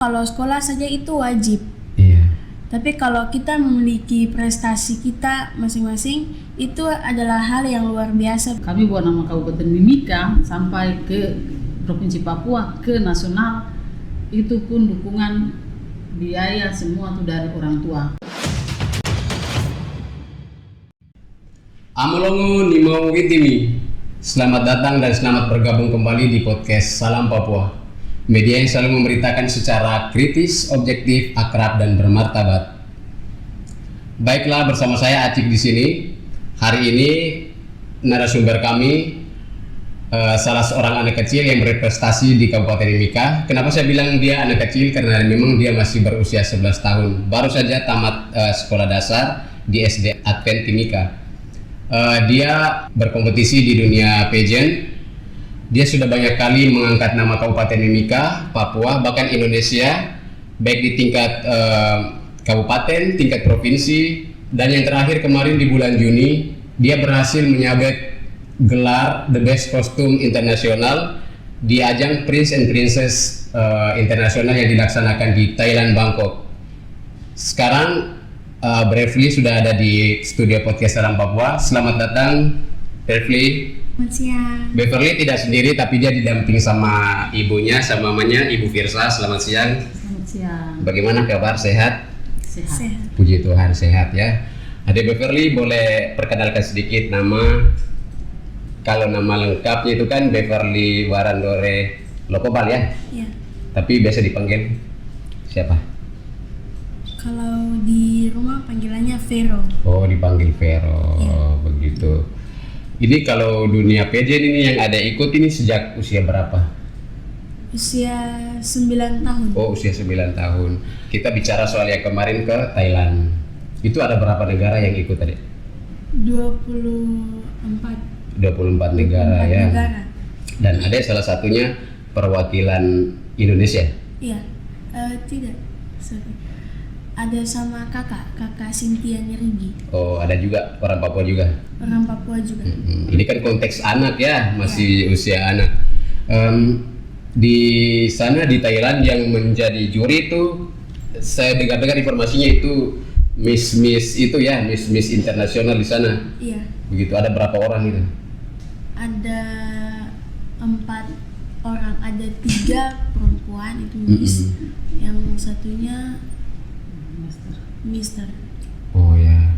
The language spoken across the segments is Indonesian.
Kalau sekolah saja itu wajib. Iya. Tapi kalau kita memiliki prestasi kita masing-masing, itu adalah hal yang luar biasa. Kami buat nama Kabupaten Mimika sampai ke Provinsi Papua, ke nasional, itu pun dukungan biaya semua tuh dari orang tua. Amolongo Nimau Witimi. Selamat datang dan selamat bergabung kembali di podcast Salam Papua. Media yang selalu memberitakan secara kritis, objektif, akrab dan bermartabat. Baiklah, bersama saya Acik di sini. Hari ini narasumber kami salah seorang anak kecil yang berprestasi di Kabupaten Mimika. Kenapa saya bilang dia anak kecil? Karena memang dia masih berusia 11 tahun. Baru saja tamat sekolah dasar di SD Advent Mimika. Dia berkompetisi di dunia pageant. Dia sudah banyak kali mengangkat nama Kabupaten Mimika, Papua, bahkan Indonesia, baik di tingkat kabupaten, tingkat provinsi, dan yang terakhir kemarin di bulan Juni, dia berhasil menyabet gelar The Best Costume Internasional di ajang Prince and Princess Internasional yang dilaksanakan di Thailand, Bangkok. Sekarang Beverly sudah ada di studio podcast Salam Papua. Selamat datang, Beverly. Selamat siang. Beverly tidak sendiri, tapi dia didampingi sama ibunya, sama mamanya, Ibu Firsa. Selamat siang. Selamat siang. Bagaimana kabar? Sehat? Sehat. Puji Tuhan, sehat ya. Adik Beverly boleh perkenalkan sedikit nama. Kalau nama lengkapnya itu kan Beverly Warandore Lokobal ya? Ya. Tapi biasa dipanggil siapa? Kalau di rumah panggilannya Vero. Oh, dipanggil Vero. Ya. Begitu. Ini kalau dunia pageant ini yang ada ikut ini sejak usia berapa? Usia 9 tahun. Oh, usia 9 tahun. Kita bicara soal yang kemarin ke Thailand. Itu ada berapa negara yang ikut tadi? 24 negara ya. negara. Dan ada salah satunya perwakilan Indonesia. Iya. Tidak. Sorry. Ada sama kakak Cynthia Nyerigi. Oh, ada juga orang Papua juga. Orang Papua juga. Ini kan konteks anak ya, masih usia anak. Di sana di Thailand yang menjadi juri itu, saya dengar informasinya itu Miss itu ya, Miss internasional di sana. Iya. Begitu, ada berapa orang itu? Ada 4 orang, ada 3 perempuan itu Miss, yang satunya Mister. Oh ya,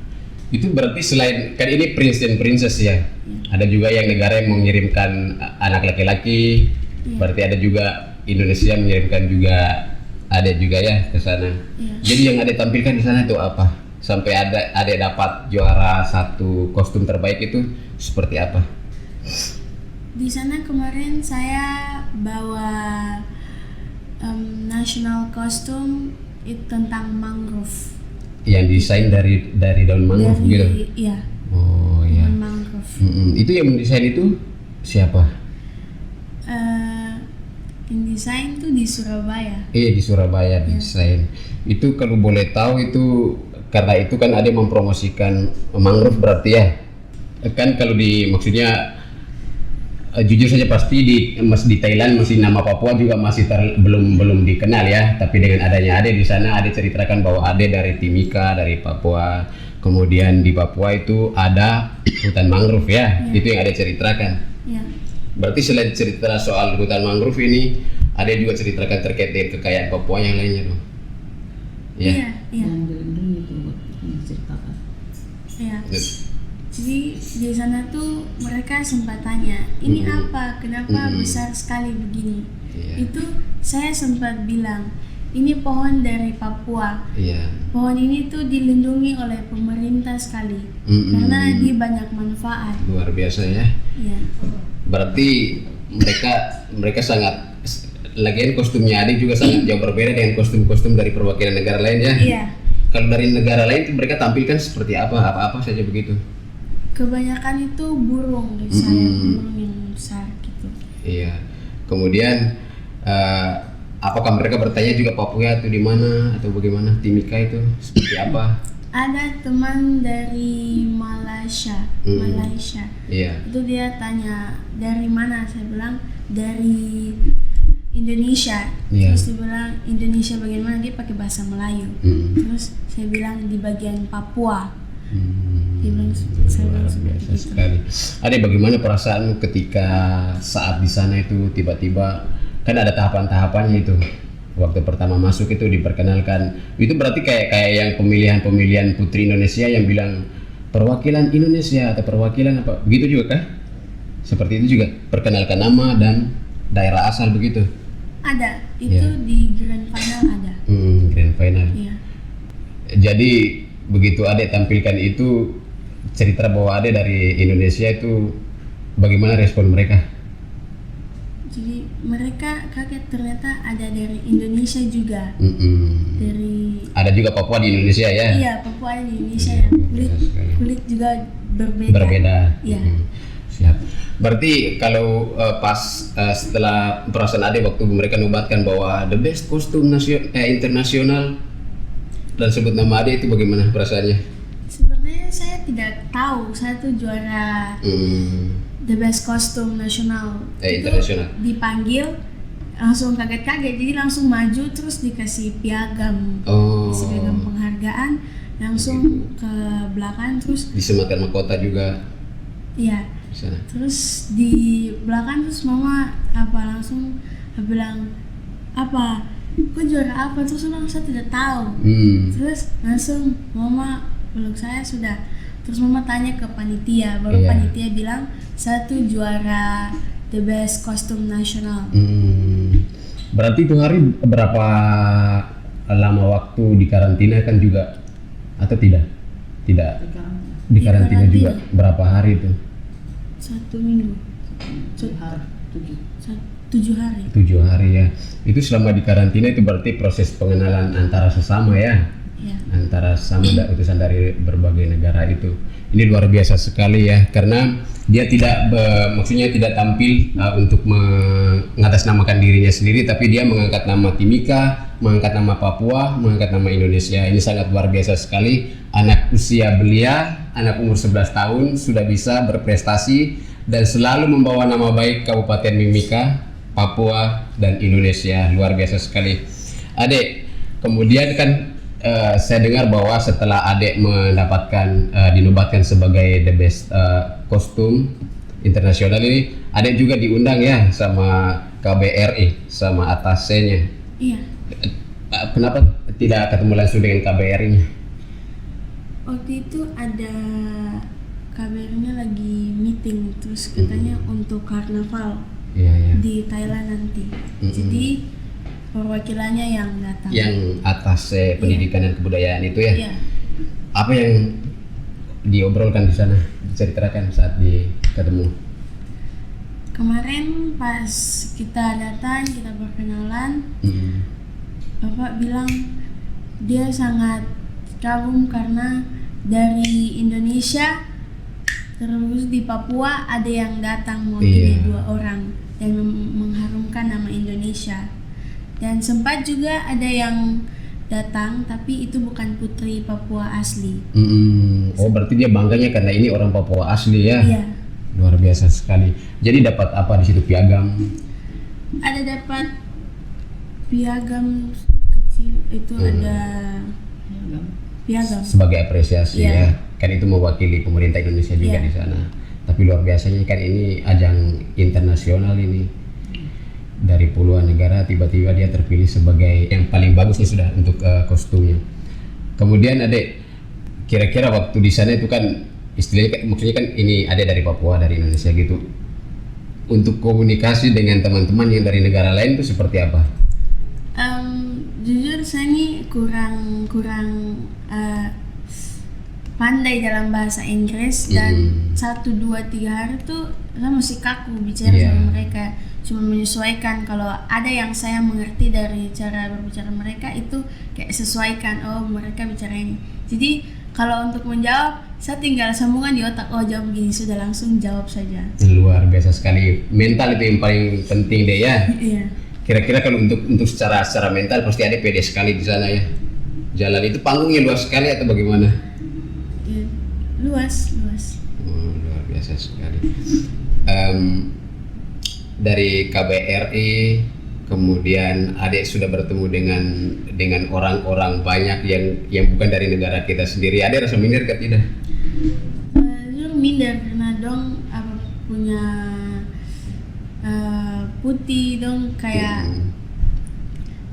itu berarti selain kan ini Prince dan Princess ya, ada juga yang negara yang mengirimkan anak laki-laki. Berarti ada juga Indonesia mengirimkan juga, ada juga ya ke sana. Jadi yang ada tampilkan di sana itu apa? Sampai ada dapat juara 1 kostum terbaik itu seperti apa? Di sana kemarin saya bawa national costume itu tentang mangrove. Yang desain dari daun mangrove gitu. Iya. Oh ya. Daun mangrove. Itu yang mendesain itu siapa? Yang desain tuh di Surabaya. Di Surabaya desain. Itu kalau boleh tahu itu karena itu kan ada yang mempromosikan mangrove berarti ya. Kan kalau maksudnya jujur saja pasti di Thailand masih nama Papua juga masih belum dikenal ya, tapi dengan adanya Ade di sana, Ade ceritakan bahwa Ade dari Timika, dari Papua, kemudian di Papua itu ada hutan mangrove ya, itu yang Ade ceritakan. Ya. Berarti selain cerita soal hutan mangrove ini, Ade juga ceritakan terkait dengan kekayaan Papua yang lainnya dong. Iya. Yang dilindungi itu buat diceritakan. Iya. Jadi di sana tuh mereka sempat tanya, ini apa? Kenapa besar sekali begini? Itu saya sempat bilang, ini pohon dari Papua. Pohon ini tuh dilindungi oleh pemerintah sekali, karena dia banyak manfaat. Luar biasa ya. Iya. Berarti mereka sangat, lagian kostumnya Ade juga sangat jauh berbeda dengan kostum-kostum dari perwakilan negara lain ya. Iya. Kalau dari negara lain mereka tampilkan seperti apa saja begitu. Kebanyakan itu burung di sana, burung yang besar gitu. Iya. Kemudian apakah mereka bertanya juga Papua itu di mana atau bagaimana? Timika itu seperti apa? Ada teman dari Malaysia. Iya. Itu dia tanya dari mana, saya bilang dari Indonesia. Iya. Terus dia bilang Indonesia bagian mana, dia pakai bahasa Melayu. Terus saya bilang di bagian Papua. Dia bilang, saya bilang seperti Biasa itu. sekali. Ade, bagaimana perasaanmu ketika saat di sana itu tiba-tiba kan ada tahapan-tahapannya itu. Waktu pertama masuk itu diperkenalkan. Itu berarti kayak yang pemilihan putri Indonesia yang bilang perwakilan Indonesia atau perwakilan apa? Begitu juga kah? Seperti itu juga, perkenalkan nama dan daerah asal begitu. Ada, itu Iya. di grand final ada. Grand final. Iya. Jadi begitu Ade tampilkan itu cerita bahwa Ade dari Indonesia itu, bagaimana respon mereka? Jadi mereka kaget ternyata ada dari Indonesia juga. Dari Ada juga Papua di Indonesia ya? iya, Papua ada di Indonesia Iya, yang biasa sekali. kulit juga berbeda. Berbeda. Iya. Siap. Berarti kalau pas setelah perasaan Ade waktu mereka nobatkan bahwa the best kostum internasional dan sebut nama Ade, itu bagaimana perasaannya? Sebenarnya saya tidak tahu, saya tuh juara the best costume nasional. Itu Internasional. dipanggil langsung kaget-kaget, jadi langsung maju terus dikasih piagam, Oh. dikasih piagam penghargaan, langsung ke belakang terus Disematkan mahkota juga ya. di sana. Terus di belakang terus mama langsung bilang apa, kok juara apa, terus bilang saya tidak tahu. Terus langsung mama peluk saya sudah. Terus mama tanya ke panitia, baru Iya. panitia bilang saya tuh juara the best kostum nasional. Berarti itu hari berapa lama waktu di karantina kan juga atau tidak? Tidak. Di karantina juga berapa hari itu? 1 minggu. 7 hari. 7 hari ya. Itu selama di karantina itu berarti proses pengenalan antara sesama ya. Ya. Antara sesama utusan dari berbagai negara itu. Ini luar biasa sekali ya, karena dia tidak maksudnya tidak tampil untuk mengatasnamakan dirinya sendiri, tapi dia mengangkat nama Timika, mengangkat nama Papua, mengangkat nama Indonesia. Ini sangat luar biasa sekali. Anak usia belia, anak umur 11 tahun sudah bisa berprestasi dan selalu membawa nama baik Kabupaten Mimika, Papua dan Indonesia. Luar biasa sekali. Adek, kemudian kan saya dengar bahwa setelah Adek mendapatkan dinobatkan sebagai the best kostum internasional ini, Adek juga diundang ya sama KBRI, sama atasnya. Iya. Kenapa tidak ketemu langsung dengan KBRI-nya? Waktu itu ada kabarnya lagi meeting, terus katanya untuk karnaval Iya. di Thailand nanti. Jadi perwakilannya yang datang. Yang atas pendidikan dan kebudayaan itu ya. Iya. Apa yang diobrolkan di sana, diceritakan saat ketemu? Kemarin pas kita datang, kita berkenalan, Bapak bilang dia sangat kagum karena dari Indonesia terus di Papua ada yang datang mewakili 2 orang yang mengharumkan nama Indonesia. Dan sempat juga ada yang datang tapi itu bukan putri Papua asli. Oh, berarti dia bangganya karena ini orang Papua asli ya. Iya. Luar biasa sekali. Jadi dapat apa di situ, piagam? Ada dapat piagam kecil itu, ada piagam. Sebagai apresiasi Iya. ya. Kan itu mewakili pemerintah Indonesia juga Iya. di sana. Tapi luar biasanya kan ini ajang internasional ini. Dari puluhan negara tiba-tiba dia terpilih sebagai yang paling bagusnya sudah untuk kostumnya. Kemudian Adek, kira-kira waktu di sana itu kan istilahnya maksudnya kan ini ada dari Papua, dari Indonesia gitu. Untuk komunikasi dengan teman-teman yang dari negara lain itu seperti apa? Jujur saya ini kurang pandai dalam bahasa Inggris, dan 1, 2, 3 hari tuh saya masih kaku bicara sama mereka. Cuma menyesuaikan, kalau ada yang saya mengerti dari cara berbicara mereka itu kayak sesuaikan, oh mereka bicara ini. Jadi kalau untuk menjawab saya tinggal sambungan di otak, oh jawab begini, sudah langsung jawab saja. Luar biasa sekali. Mental itu yang paling penting deh ya. Iya. Kira-kira kalau untuk secara mental pasti ada pede sekali di sana ya. Jalan itu panggungnya luas sekali atau bagaimana? Ya, luas. Oh, luar biasa sekali. Dari KBRI kemudian adik sudah bertemu dengan orang-orang banyak yang bukan dari negara kita sendiri. Adik rasa minder ke tidak? Jujur minder karena dong punya putih dong kayak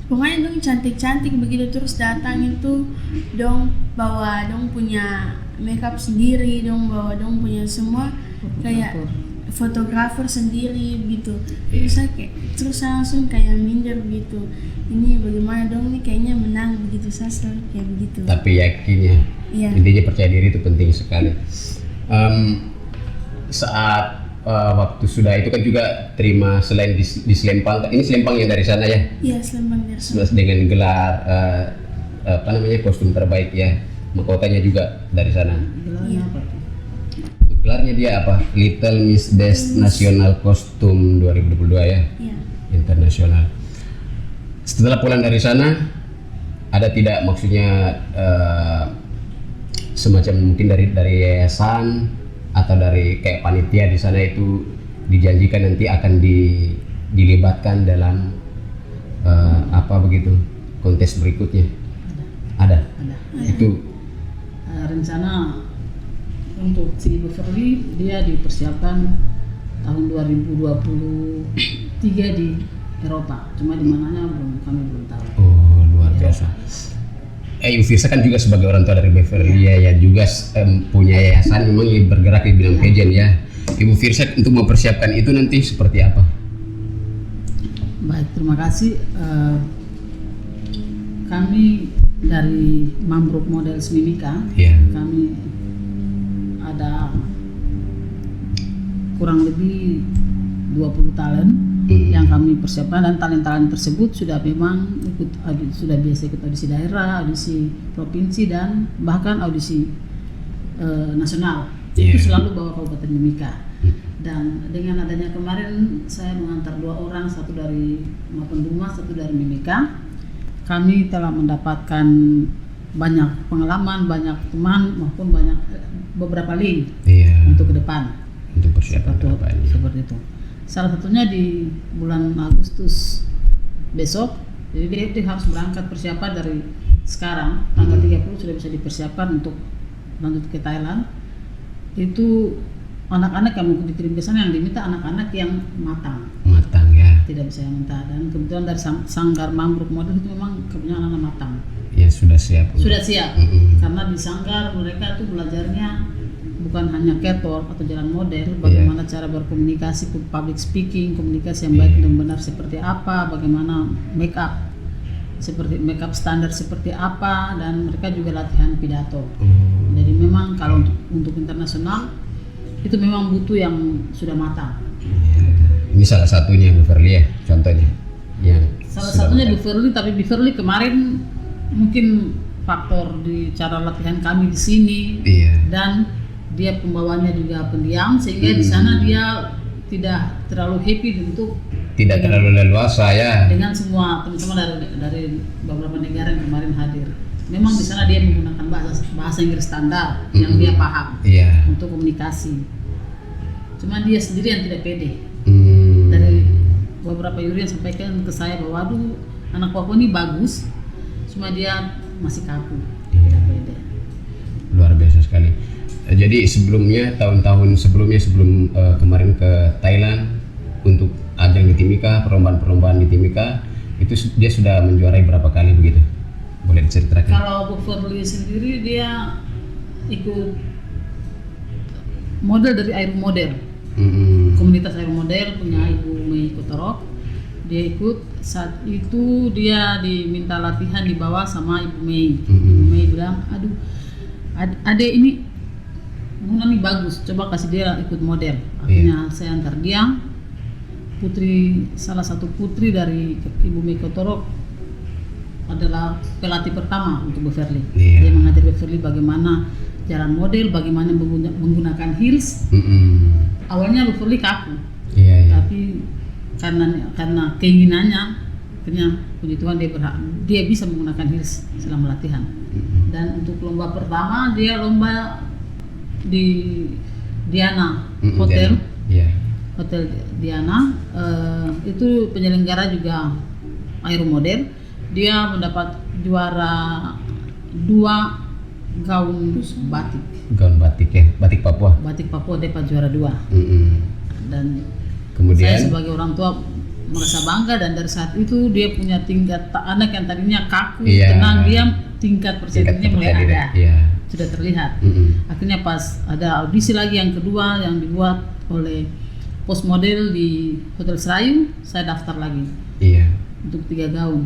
pokoknya dong cantik-cantik begitu, terus datang itu dong bawa dong punya makeup sendiri, dong bawa dong punya semua kayak fotografer sendiri gitu. Terus saya langsung kayak minder gitu, ini bagaimana dong nih kayaknya menang begitu, saya selalu kayak begitu. Tapi yakinnya, intinya percaya diri itu penting sekali. Saat waktu sudah itu kan juga terima selain di Selempang, ini Selempang yang dari sana ya? Iya, Selempang dari sana. Dengan gelar kostum terbaik ya, mahkotanya juga dari sana. Gelarnya apa? Gelarnya dia apa? Little Miss Best National Costume 2022 ya? Iya. Internasional. Setelah pulang dari sana, ada tidak maksudnya semacam mungkin dari yayasan atau dari kayak panitia di sana itu dijanjikan nanti akan dilibatkan dalam apa begitu kontes berikutnya? Ada. Itu rencana untuk si Beverly dia dipersiapkan tahun 2023 di Eropa, cuma di mananya kami belum tahu. Oh, luar biasa. Ibu Firsa kan juga sebagai orang tua dari Beverly ya juga punya yayasan memang yang bergerak di bidang pageant ya. Ibu Firsa untuk mempersiapkan itu nanti seperti apa? Baik, terima kasih. Kami dari Mambruk Models Mimika, kami ada kurang lebih 20 talent yang kami persiapkan, dan talent-talent tersebut sudah memang sudah biasa ikut audisi daerah, audisi provinsi, dan bahkan audisi nasional. Itu selalu bawa Kabupaten Mimika. Dan dengan adanya kemarin saya mengantar 2 orang, satu dari Mapenduma, satu dari Mimika, kami telah mendapatkan banyak pengalaman, banyak teman maupun banyak beberapa link untuk ke depan, untuk persiapan seperti itu. Salah satunya di bulan Agustus besok, jadi dia harus berangkat persiapan dari sekarang tanggal 30 sudah bisa dipersiapkan untuk lanjut ke Thailand. Itu anak-anak yang mau dikirim ke sana, yang diminta anak-anak yang matang ya, tidak bisa yang mentah. Dan kebetulan dari Sanggar Mambruk Model itu memang kebetulan anak-anak matang ya, sudah siap karena di Sanggar mereka tuh belajarnya bukan hanya catwalk atau jalan model, bagaimana cara berkomunikasi, public speaking, komunikasi yang baik dan benar seperti apa, bagaimana makeup standar seperti apa, dan mereka juga latihan pidato. Jadi memang kalau untuk internasional itu memang butuh yang sudah matang. Ini salah satunya Beverly ya, contohnya. Salah satunya Beverly, tapi Beverly kemarin mungkin faktor di cara latihan kami di sini dan dia pembawaannya juga pendiam, sehingga di sana dia tidak terlalu happy untuk terlalu leluasa ya dengan semua teman-teman dari beberapa negara yang kemarin hadir. Memang di sana dia menggunakan bahasa Inggris standar yang dia paham untuk komunikasi. Cuma dia sendiri yang tidak pede. Dari beberapa juri yang sampaikan ke saya bahwa anak Papua ini bagus, cuma dia masih kaku, tidak pede. Luar biasa sekali. Jadi sebelumnya tahun-tahun sebelum kemarin ke Thailand untuk ajang di Timika, perlombaan di Timika, itu dia sudah menjuarai berapa kali begitu? Boleh diceritakan? Kalau Beverly sendiri dia ikut model dari Air Model, komunitas Air Model punya Ibu Mei Kotorok. Dia ikut, saat itu dia diminta latihan di bawah sama Ibu Mei. Ibu Mei bilang, aduh adek ini Nami bagus, coba kasih dia ikut model. Akhirnya saya antar dia, salah satu putri dari Ibu Mei Kotorok adalah pelatih pertama untuk Beverly. Dia mengajar Beverly bagaimana jalan model, bagaimana menggunakan heels. Awalnya Beverly kaku, tapi karena keinginannya, akhirnya puji Tuhan dia bisa menggunakan heels selama latihan. Dan untuk lomba pertama dia lomba di Diana Hotel. Hotel Diana. Itu penyelenggara juga Aero Model. Dia mendapat juara 2 gaun batik. Gaun batik ya, batik Papua. Batik Papua dapat juara 2. Dan Kemudian saya sebagai orang tua merasa bangga, dan dari saat itu dia punya tingkat anak yang tadinya kaku, tenang, diam, tingkat persediaannya mulai ada. Sudah terlihat. Akhirnya pas ada audisi lagi yang kedua yang dibuat oleh Pos Model di Hotel Serayu, saya daftar lagi. Untuk 3 gaun.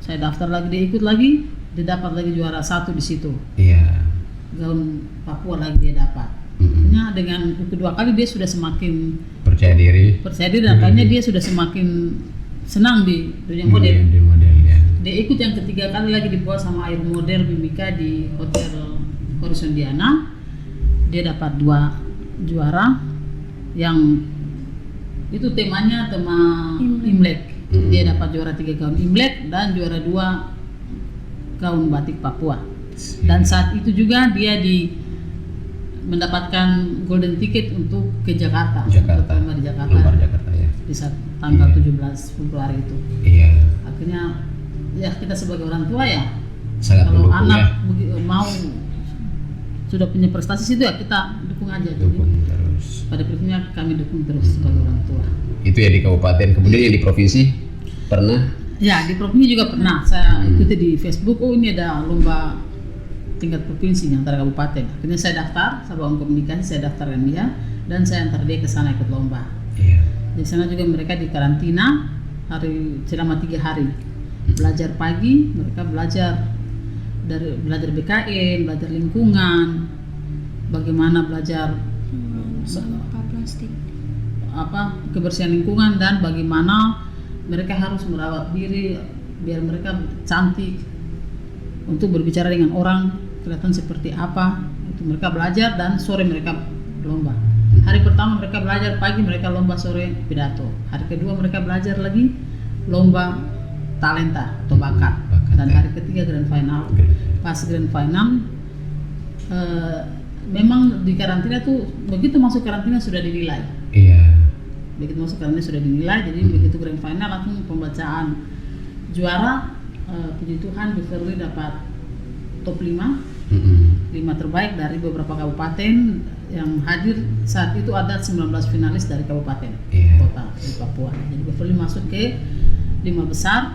Saya daftar lagi, dia ikut lagi, dia dapat lagi juara 1 di situ. Gaun Papua lagi dia dapat. Akhirnya dengan kedua kali dia sudah semakin percaya diri dan akhirnya dia sudah semakin senang di dunia model. Dia ikut yang ketiga kali lagi dibawa sama Aero Model Mimika di Hotel Horizon Diana. Dia dapat 2 juara yang itu temanya tema Imlek. Dia dapat juara 3 gaun Imlek dan juara 2 gaun batik Papua. Dan saat itu juga dia mendapatkan golden ticket untuk ke Jakarta. Di Jakarta ya. Di saat tanggal 17 Februari itu. Akhirnya ya kita sebagai orang tua ya, sangat kalau mendukung, anak mau sudah punya prestasi situ ya kita dukung aja. Terus. Pada prinsipnya kami dukung terus sebagai orang tua. Itu ya di kabupaten. Kemudian yang di provinsi pernah? Ya di provinsi juga pernah. Saya ikuti di Facebook. Oh ini ada lomba tingkat provinsi antara kabupaten. Akhirnya saya daftar, saya bangun komunikasi, saya daftarkan dia dan saya antar dia ke sana ikut lomba. Di sana juga mereka di karantina selama 3 hari. Belajar pagi, mereka belajar BKN, belajar lingkungan, bagaimana belajar sampah plastik, kebersihan lingkungan, dan bagaimana mereka harus merawat diri biar mereka cantik, untuk berbicara dengan orang kelihatan seperti apa. Itu mereka belajar dan sore mereka lomba. Hari pertama mereka belajar pagi, mereka lomba sore pidato. Hari kedua mereka belajar lagi lomba talenta atau bakat. Dan hari ketiga grand final. Pas grand final memang di karantina tuh, begitu masuk karantina sudah dinilai. Begitu masuk karantina sudah dinilai, jadi begitu grand final langsung pembacaan juara. Puji Tuhan Beverly dapat top 5 terbaik dari beberapa kabupaten yang hadir. Saat itu ada 19 finalis dari kabupaten kota di Papua. Jadi Beverly masuk ke 5 besar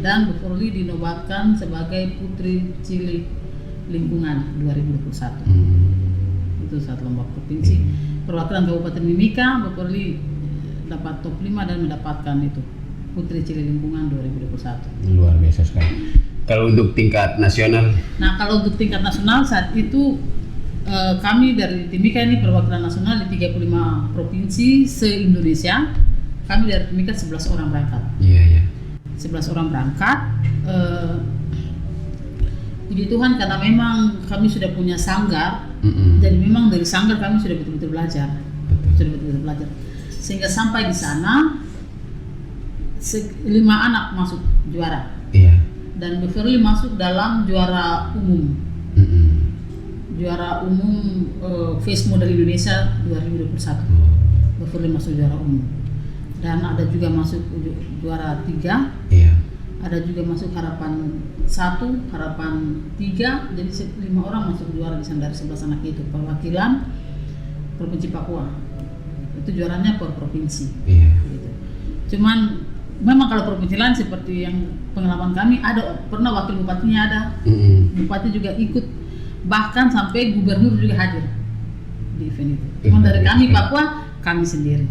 dan Beverly dinobatkan sebagai Putri Cilik Lingkungan 2021. Itu saat lomba provinsi. Perwakilan Kabupaten Mimika, Beverly dapat top 5 dan mendapatkan itu Putri Cilik Lingkungan 2021. Luar biasa sekali. Kalau untuk tingkat nasional? Nah, kalau untuk tingkat nasional saat itu kami dari Timika ini perwakilan nasional di 35 provinsi se-Indonesia. Kami dari Timika 11 orang berangkat. 11 orang berangkat. Puji Tuhan karena memang kami sudah punya sanggar. Jadi memang dari sanggar kami sudah betul-betul belajar. Sehingga sampai di sana 5 anak masuk juara. Dan Beverly masuk dalam juara umum. Juara umum Face Model Indonesia 2021. Beverly masuk juara umum. Dan ada juga masuk juara 3. Ada juga masuk harapan 1, harapan 3. Jadi 5 orang masuk juara di sana dari 11 anak itu. Perwakilan Provinsi Papua. Itu juaranya per provinsi. Gitu. Cuman memang kalau provinsi lain seperti yang pengalaman kami ada pernah wakil bupatinya ada, bupati juga ikut, bahkan sampai gubernur juga hadir di event itu. Cuma dari kami Papua kami sendiri.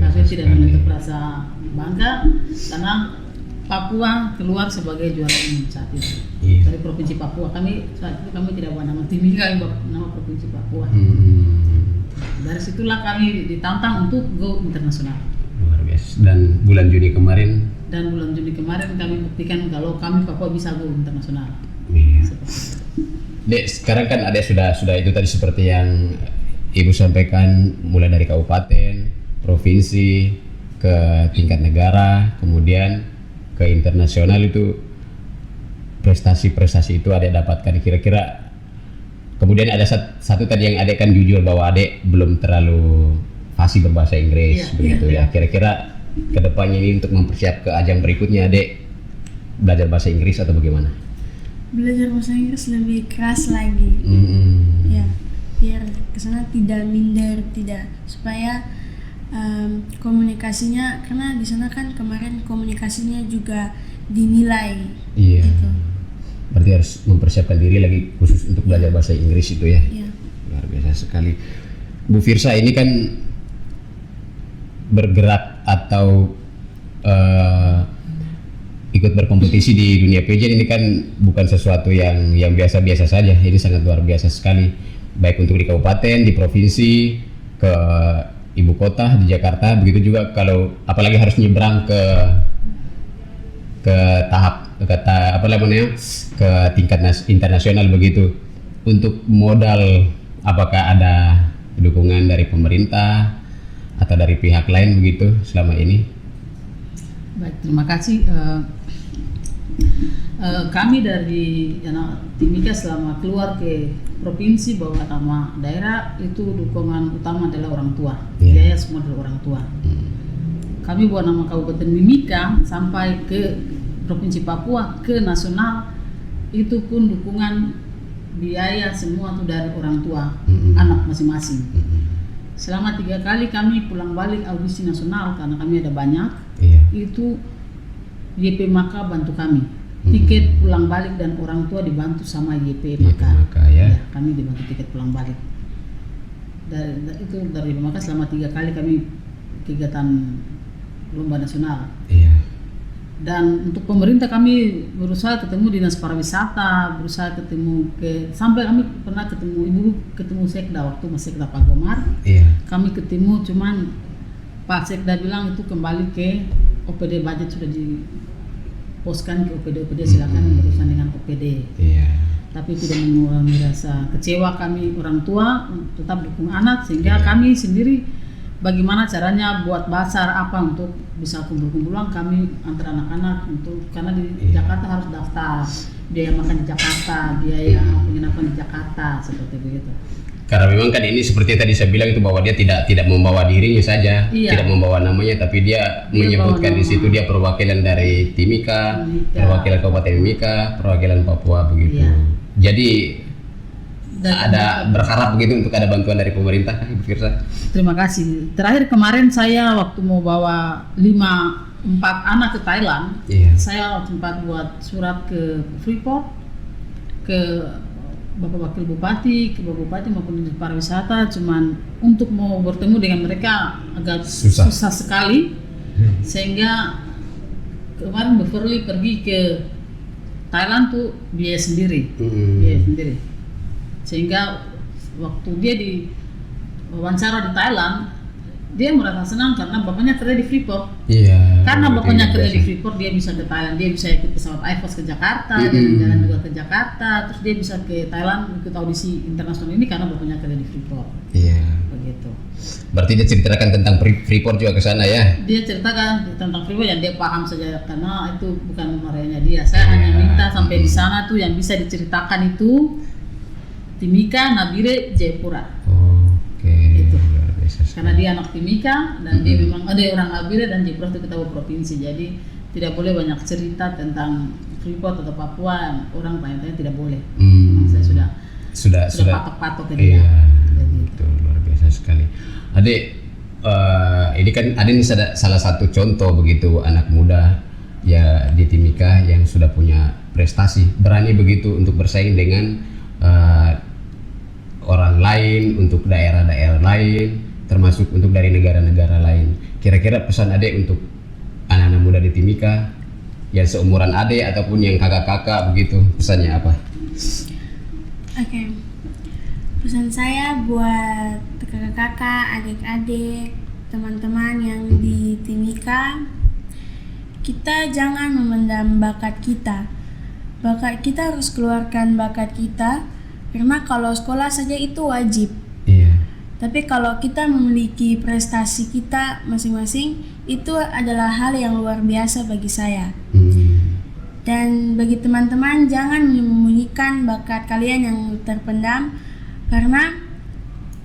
Tapi tidak menutup rasa bangga karena Papua keluar sebagai juara umum saat itu. Dari provinsi Papua kami saat itu kami tidak bawa nama Timika, nama provinsi Papua. Dari situlah kami ditantang untuk go internasional. Luar biasa. Dan bulan Juni kemarin kami buktikan kalau kami Papua bisa go internasional. Dek, sekarang kan ada sudah itu tadi seperti yang Ibu sampaikan, mulai dari kabupaten, provinsi, ke tingkat negara, kemudian ke internasional. Itu prestasi-prestasi itu Adek dapatkan. Kira-kira kemudian ada satu tadi yang Adek kan jujur bahwa Adek belum terlalu fasih berbahasa Inggris Iya, begitu ya. Kira-kira kedepannya ini untuk mempersiap ke ajang berikutnya, Dek, belajar bahasa Inggris atau bagaimana? Belajar bahasa Inggris lebih keras lagi. Ya, biar kesana tidak minder, tidak, supaya komunikasinya, karena di sana kan kemarin komunikasinya juga dinilai. Iya. Gitu. Berarti harus mempersiapkan diri lagi khusus untuk belajar bahasa Inggris itu ya. Iya. Luar biasa sekali. Bu Firsa ini kan bergerak atau ikut berkompetisi di dunia pageant, ini kan bukan sesuatu yang biasa-biasa saja. Ini sangat luar biasa sekali, baik untuk di kabupaten, di provinsi, ke ibu kota di Jakarta, begitu juga kalau apalagi harus nyebrang ke tingkat internasional begitu. Untuk modal, apakah ada dukungan dari pemerintah atau dari pihak lain begitu selama ini? Baik, terima kasih. Kami dari Timika selama keluar ke provinsi bawa nama daerah, itu dukungan utama adalah orang tua. Biaya semua dari orang tua. Kami bawa nama Kabupaten Mimika sampai ke Provinsi Papua, ke nasional, itu pun dukungan biaya semua itu dari orang tua, anak masing-masing. Selama 3 kali kami pulang balik audisi nasional, karena kami ada banyak, itu YP Maka bantu kami. Tiket pulang balik dan orang tua dibantu sama YP Maka. Ya, kami dibantu tiket pulang balik. Itu dari YP Maka selama 3 kali kami kegiatan lomba nasional. Dan untuk pemerintah kami berusaha ketemu dinas pariwisata, berusaha ketemu sampai kami pernah ketemu Sekda waktu masih Sekda Pak Gomar. Kami ketemu, cuman Pak Sekda bilang itu kembali ke OPD, budget sudah diposkan ke OPD, silakan berurusan dengan OPD. Tapi tidak mengurangi rasa kecewa kami orang tua, tetap dukung anak, sehingga kami sendiri bagaimana caranya buat basar apa untuk bisa kumpul-kumpulan kami antara anak-anak, untuk karena di Jakarta harus daftar, biaya makan di Jakarta, biaya penginapan di Jakarta, seperti begitu. Karena memang kan ini seperti tadi saya bilang itu, bahwa dia tidak membawa dirinya saja, tidak membawa namanya, tapi dia menyebutkan di situ dia perwakilan dari Timika, perwakilan Kabupaten Mimika, perwakilan Papua begitu. Jadi ada berharap begitu untuk ada bantuan dari pemerintah, Ibu Firsa? Terima kasih. Terakhir kemarin saya waktu mau bawa 4 anak ke Thailand, saya sempat buat surat ke Freeport, ke Bapak Wakil Bupati, ke Bapak Bupati maupun Dinas Pariwisata, cuman untuk mau bertemu dengan mereka agak susah sekali, sehingga kemarin Beverly pergi ke Thailand tuh biaya sendiri, sehingga waktu dia di wawancara di Thailand, dia merasa senang karena bapaknya kerja di Freeport. Karena bapaknya kerja di Freeport, dia bisa ke Thailand, dia bisa ikut pesawat Aivos ke Jakarta, jalan juga ke Jakarta, terus dia bisa ke Thailand ikut audisi internasional ini karena bapaknya kerja di Freeport. Begitu. Berarti dia ceritakan tentang Freeport juga ke sana ya? Dia ceritakan tentang Freeport yang dia paham saja, karena itu bukan areanya dia. Saya hanya minta sampai di sana tuh yang bisa diceritakan itu Timika, Nabire, Jayapura. Itu. Karena dia anak Timika dan dia memang ada orang Nabire dan Jayapura itu ketahui provinsi. Jadi tidak boleh banyak cerita tentang Freeport atau Papua, orang tanya-tanya tidak boleh. Saya sudah patok-patok ke dia. Itu luar biasa sekali. Adik, ini kan Adik salah satu contoh begitu anak muda ya di Timika yang sudah punya prestasi, berani begitu untuk bersaing dengan orang lain, untuk daerah-daerah lain, termasuk untuk dari negara-negara lain. Kira-kira pesan Adik untuk anak-anak muda di Timika yang seumuran Adik ataupun yang kakak-kakak begitu, pesannya apa? Pesan saya buat kakak-kakak, adik-adik, teman-teman yang di Timika, kita jangan memendam bakat kita. Kita harus keluarkan bakat kita, karena kalau sekolah saja itu wajib. Tapi kalau kita memiliki prestasi kita masing-masing, itu adalah hal yang luar biasa bagi saya. Dan bagi teman-teman, jangan menyembunyikan bakat kalian yang terpendam, karena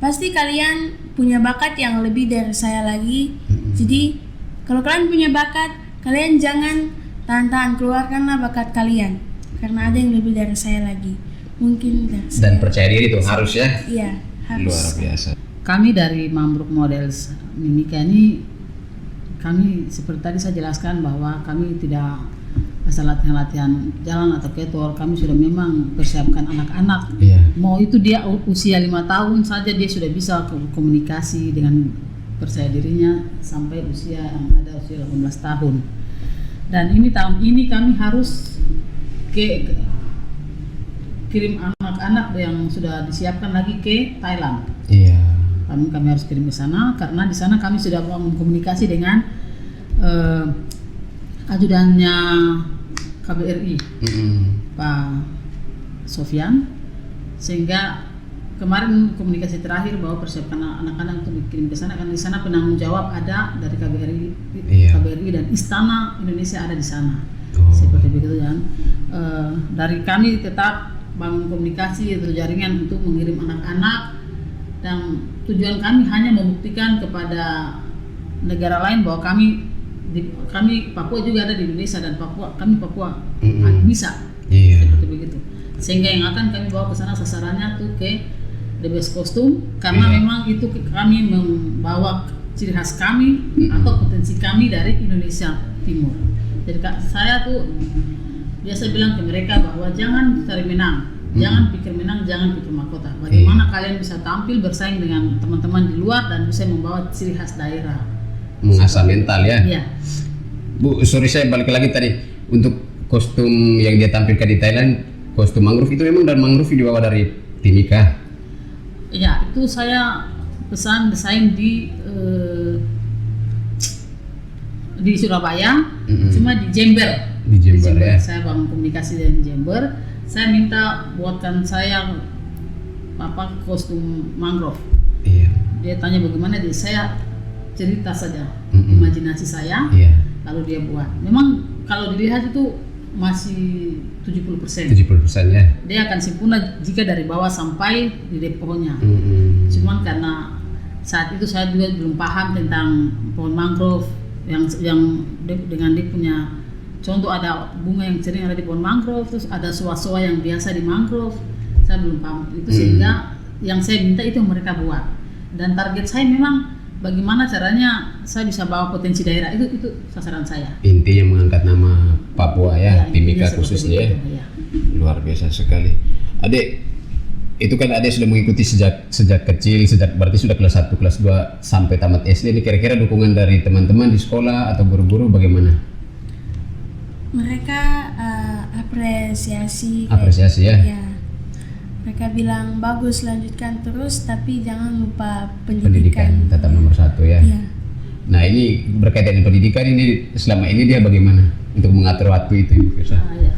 pasti kalian punya bakat yang lebih dari saya lagi. Jadi kalau kalian punya bakat, kalian jangan tahan-tahan, keluarkanlah bakat kalian, karena ada yang lebih dari saya lagi, mungkin dari Dan saya. percaya diri itu harus ya. Iya, harus. Luar biasa. Kami dari Mambruk Models Mimika ini, kami seperti tadi saya jelaskan bahwa kami tidak asal latihan jalan atau ketol. Kami sudah memang persiapkan anak-anak. Iya. Mau itu dia usia 5 tahun saja dia sudah bisa komunikasi dengan percaya dirinya sampai usia yang ada usia 18 tahun. Dan ini tahun ini kami harus kirim anak-anak yang sudah disiapkan lagi ke Thailand. Iya. Kami harus kirim ke sana karena di sana kami sudah komunikasi dengan ajudannya KBRI, Pak Sofyan, sehingga kemarin komunikasi terakhir bahwa persiapkan anak-anak untuk dikirim ke sana, karena di sana penanggung jawab ada dari KBRI, KBRI dan Istana Indonesia ada di sana. Seperti begitu kan. Dari kami tetap bangun komunikasi atau jaringan untuk mengirim anak-anak, dan tujuan kami hanya membuktikan kepada negara lain bahwa kami Papua juga ada di Indonesia, dan Papua bisa. Seperti begitu. Sehingga yang akan kami bawa ke sana sasarannya tuh ke The Best Costume, karena memang itu kami membawa ciri khas kami atau potensi kami dari Indonesia Timur. Jadi saya tuh biasa bilang ke mereka bahwa jangan cari menang, jangan pikir menang, jangan pikir mahkota. Bagaimana kalian bisa tampil bersaing dengan teman-teman di luar dan bisa membawa ciri khas daerah. Mengasah mental ya. Iya. Bu, sorry saya balik lagi tadi untuk kostum yang dia tampilkan di Thailand, kostum mangrove itu memang dan mangrove dibawa dari Timika. Iya, itu saya pesan desain di Surabaya, cuma di Jember. Di Jember ya. Saya bangun komunikasi dengan Jember. Saya minta buatkan saya kostum mangrove. Iya. Dia tanya bagaimana, dia saya cerita saja imajinasi saya, lalu dia buat. Memang kalau dilihat itu masih 70%. 70% ya. Dia akan sempurna jika dari bawah sampai di deponya. Cuman karena saat itu saya juga belum paham tentang pohon mangrove yang dengan dia punya contoh, ada bunga yang sering ada di pohon mangrove, terus ada soa-soa yang biasa di mangrove. Saya belum paham itu, sehingga yang saya minta itu mereka buat. Dan target saya memang bagaimana caranya saya bisa bawa potensi daerah, itu sasaran saya. Intinya mengangkat nama Papua ya, Timika khususnya ya. Luar biasa sekali. Adek, itu kan Adek sudah mengikuti sejak kecil, berarti sudah kelas 1, kelas 2 sampai tamat SD. Ini kira-kira dukungan dari teman-teman di sekolah atau guru-guru bagaimana? Mereka apresiasi ya. Ya. Mereka bilang bagus, lanjutkan terus, tapi jangan lupa pendidikan. Tetap nomor 1 ya. Iya. Nah ini berkaitan dengan pendidikan, ini selama ini dia bagaimana untuk mengatur waktu itu, Ibu Firsa? Ya.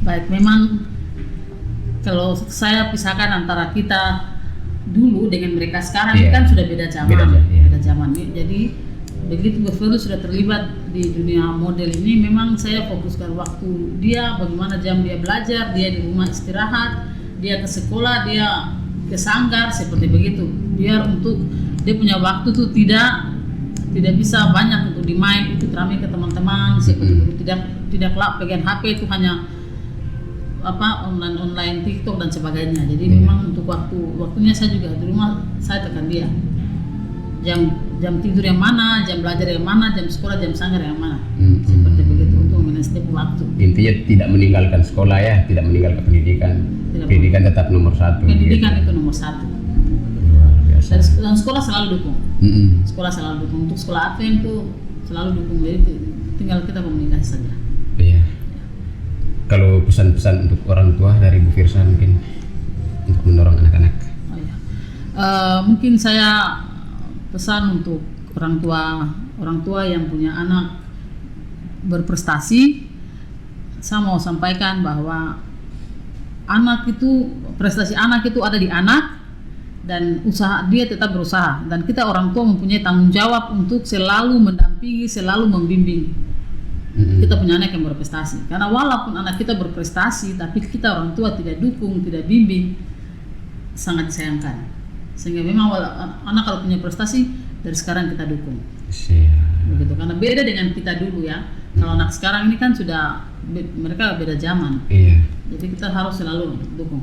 Baik, memang kalau saya pisahkan antara kita dulu dengan mereka sekarang, kan sudah beda zaman. Beda zaman. Jadi begitu Bu Firly sudah terlibat di dunia model ini, memang saya fokuskan waktu dia, bagaimana jam dia belajar, dia di rumah istirahat, dia ke sekolah, dia ke sanggar, seperti begitu. Biar untuk dia punya waktu tuh tidak bisa banyak untuk dimain, ikut ramai ke teman-teman, seperti itu. Tidak pegang HP itu hanya online TikTok dan sebagainya. Jadi memang untuk waktunya saya juga di rumah saya tekan dia. Jam tidur yang mana, jam belajar yang mana, jam sekolah, jam sanggar yang mana. Seperti begitu untuk memanage waktu. Intinya tidak meninggalkan sekolah ya, tidak meninggalkan pendidikan. Pendidikan tetap nomor 1. Pendidikan itu nomor 1. Luar biasa. Dan sekolah selalu dukung. Sekolah selalu dukung. Untuk sekolah Advent itu selalu dukung. Jadi tinggal kita komunikasi saja. Iya. Kalau pesan-pesan untuk orang tua dari Bu Firsa mungkin untuk mendorong anak-anak. Mungkin saya pesan untuk orang tua yang punya anak berprestasi, saya mau sampaikan bahwa prestasi anak itu ada di anak, dan dia tetap berusaha, dan kita orang tua mempunyai tanggung jawab untuk selalu mendampingi, selalu membimbing. Kita punya anak yang berprestasi, karena walaupun anak kita berprestasi tapi kita orang tua tidak dukung, tidak bimbing, sangat disayangkan. Sehingga memang anak kalau punya prestasi dari sekarang kita dukung. Siap. Begitu, karena beda dengan kita dulu ya. Kalau anak sekarang ini kan sudah mereka beda zaman. Iya. Jadi kita harus selalu dukung.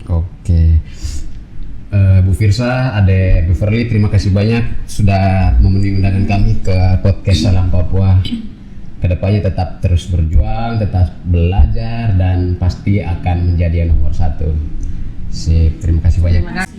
Oke. Bu Firsa, Ade Beverly, terima kasih banyak sudah memenuhi undangan kami ke podcast Salam Papua. Kedepannya tetap terus berjuang, tetap belajar, dan pasti akan menjadi yang nomor 1. Sip, terima kasih banyak. Terima kasih.